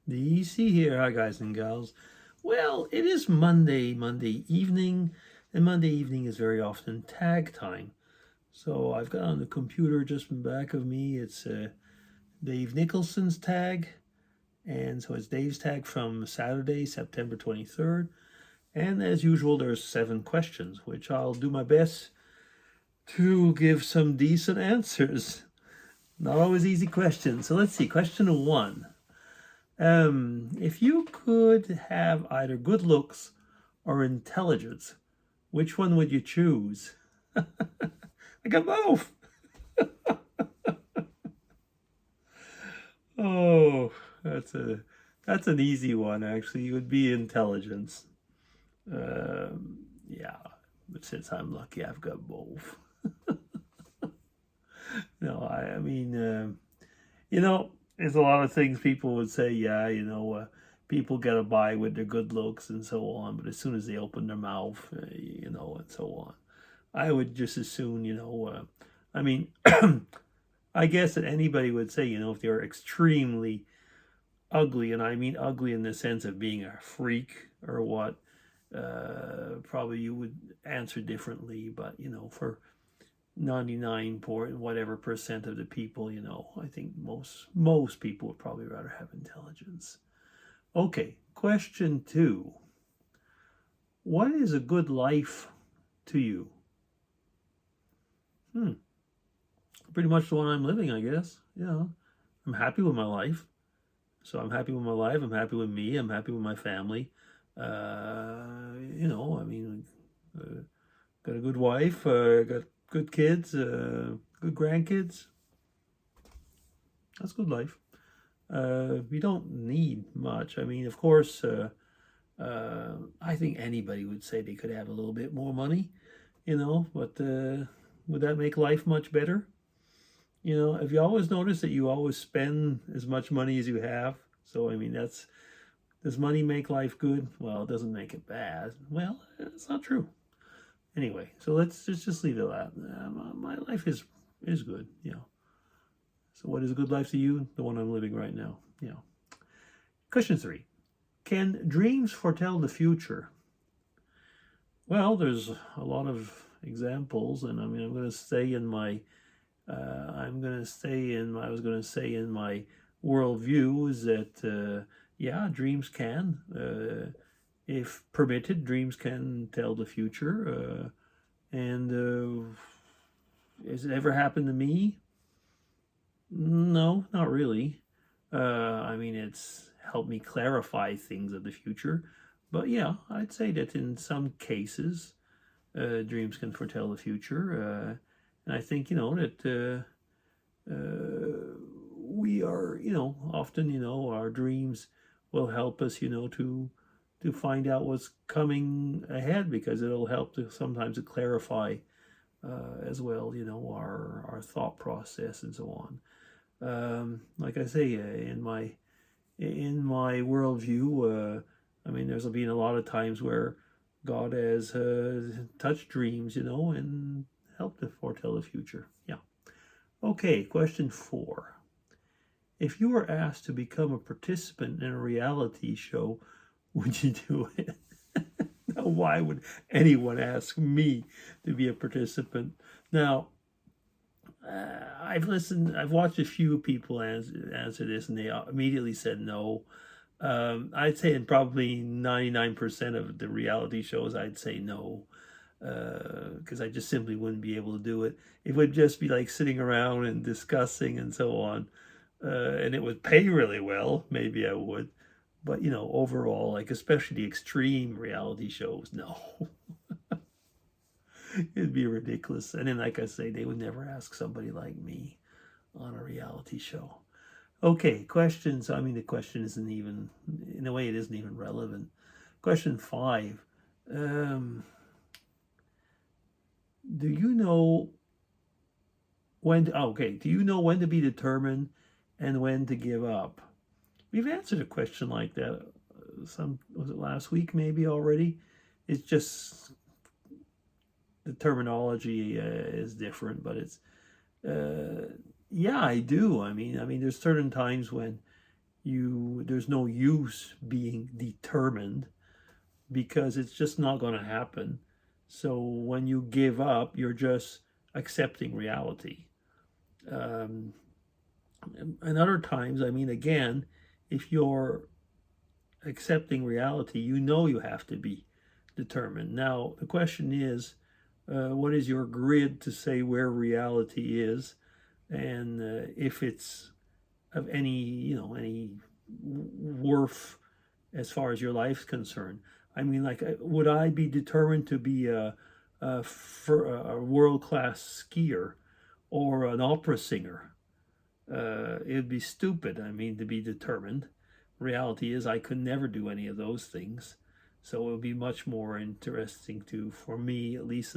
DC here. Hi, guys and gals. Well, it is Monday evening, and Monday evening is very often tag time. So I've got on the computer just in back of me, it's Dave Nicholson's tag. And so it's Dave's tag from Saturday, September 23rd. And as usual, there's 7 questions, which I'll do my best to give some decent answers. Not always easy questions. So let's see. Question 1. If you could have either good looks or intelligence, which one would you choose? I got both. Oh, that's an easy one actually. It would be intelligence. Yeah, but since I'm lucky, I've got both. No, I mean, there's a lot of things people would say. Yeah, people get a by with their good looks and so on, but as soon as they open their mouth, and so on, I would just as soon, I mean, I guess that anybody would say, if they're extremely ugly, and I mean ugly in the sense of being a freak or what, probably you would answer differently. But for 99 point whatever percent of the people, I think most people would probably rather have intelligence. Okay, question 2. What is a good life to you? Pretty much the one I'm living, I guess. Yeah, I'm happy with my life. So I'm happy with my life. I'm happy with me. I'm happy with my family. I mean, got a good wife. Got good kids. Good grandkids. That's good life. We don't need much. I mean, of course, I think anybody would say they could have a little bit more money, but would that make life much better? Have you always noticed that you always spend as much money as you have? So, I mean, does money make life good? Well, it doesn't make it bad. Well, it's not true. Anyway, so let's just leave it at that. My life is good, So what is a good life to you? The one I'm living right now, Question 3. Can dreams foretell the future? Well, there's a lot of examples, and I mean, I'm going to stay in my I was going to say in my worldview is that, yeah, dreams can, if permitted, dreams can tell the future. And has it ever happened to me? No, not really. I mean, it's helped me clarify things of the future. But yeah, I'd say that in some cases, dreams can foretell the future. And I think, that we are, often, our dreams will help us, to find out what's coming ahead, because it'll help to sometimes to clarify as well, our thought process and so on. Like I say, in my worldview, I mean, there's been a lot of times where God has touched dreams, and helped to foretell the future. Yeah. Okay, question 4. If you were asked to become a participant in a reality show, would you do it? Now, why would anyone ask me to be a participant? Now, I've watched a few people answer this, and they immediately said no. I'd say in probably 99% of the reality shows, I'd say no, because I just simply wouldn't be able to do it. It would just be like sitting around and discussing and so on, and it would pay really well. Maybe I would, but overall, like especially the extreme reality shows, no. It'd be ridiculous. And then, like I say, they would never ask somebody like me on a reality show. Okay, questions. I mean, the question isn't even, in a way, it isn't even relevant. Question 5. Do you know when to, okay, do you know when to be determined and when to give up? We've answered a question like that was it last week maybe already? It's just the terminology is different, but it's yeah, I do. I mean, there's certain times when there's no use being determined because it's just not going to happen. So when you give up, you're just accepting reality. Um, and other times, I mean, again, if you're accepting reality, you know you have to be determined. Now, the question is, what is your grid to say where reality is, and if it's of any worth as far as your life's concerned? I mean, like, would I be determined to be a world-class skier or an opera singer? It'd be stupid, I mean, to be determined. Reality is I could never do any of those things. So it would be much more interesting for me, at least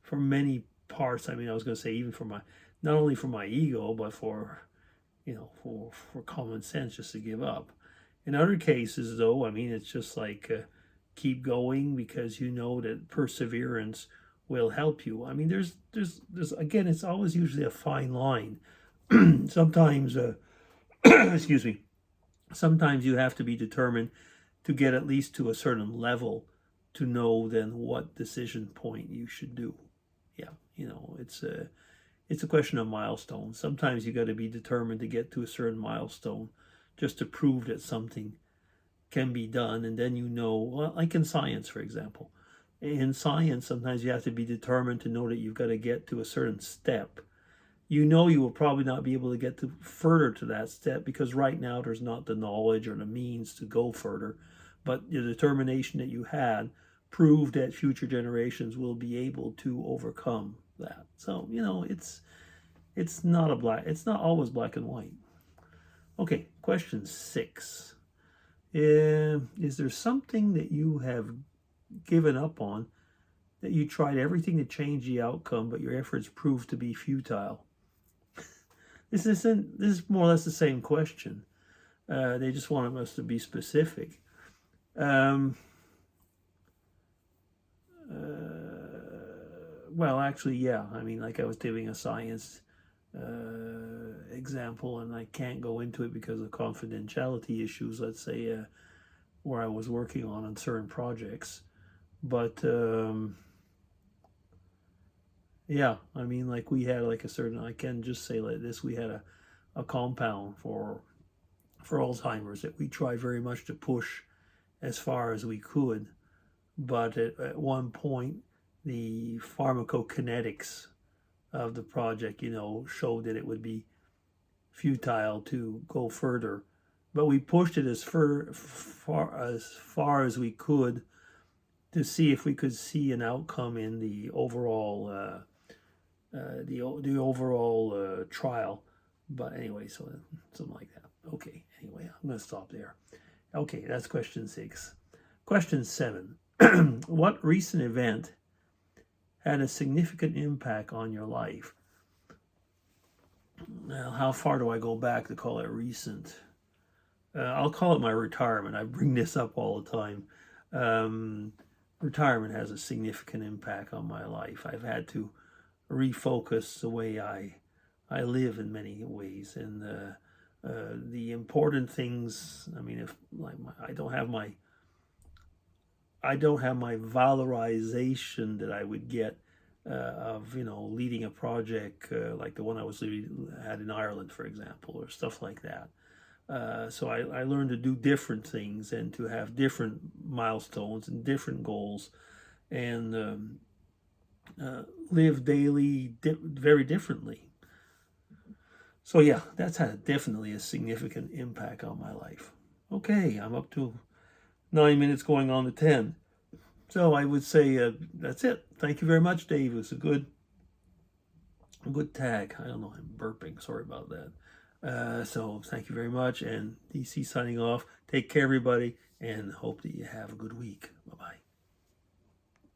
for many parts. I mean, I was going to say even not only for my ego, but for common sense, just to give up. In other cases, though, I mean, it's just like keep going because you know that perseverance will help you. I mean, there's again, it's always usually a fine line. Sometimes, excuse me, sometimes you have to be determined to get at least to a certain level to know then what decision point you should do. Yeah, it's a question of milestones. Sometimes you got to be determined to get to a certain milestone just to prove that something can be done, and then well, like in science, for example. In science, sometimes you have to be determined to know that you've got to get to a certain step. You will probably not be able to get further to that step because right now there's not the knowledge or the means to go further. But the determination that you had proved that future generations will be able to overcome that. So, it's not always black and white. Okay, question 6. Is there something that you have given up on, that you tried everything to change the outcome, but your efforts proved to be futile? This is more or less the same question. They just wanted us to be specific. Well, actually, yeah. I mean, like I was giving a science example, and I can't go into it because of confidentiality issues, let's say, where I was working on certain projects. But yeah, I mean, like we had like I can just say like this, we had a compound for Alzheimer's that we tried very much to push as far as we could. But at one point, the pharmacokinetics of the project, showed that it would be futile to go further. But we pushed it as far as we could to see if we could see an outcome in the overall trial. But anyway, so something like that. Okay, anyway, I'm going to stop there. Okay, that's question 6. Question 7. What recent event had a significant impact on your life? Now, how far do I go back to call it recent? I'll call it my retirement. I bring this up all the time. Retirement has a significant impact on my life. I've had to refocus the way I live in many ways, and the important things. I mean, if like I don't have my valorization that I would get of leading a project like the one I had in Ireland, for example, or stuff like that. So I learned to do different things and to have different milestones and different goals, and live daily very differently. So yeah, that's had definitely a significant impact on my life. Okay, I'm up to 9 minutes going on to 10. So I would say that's it. Thank you very much, Dave. It was a good tag. I don't know, I'm burping. Sorry about that. So thank you very much. And DC signing off. Take care, everybody, and hope that you have a good week. Bye-bye.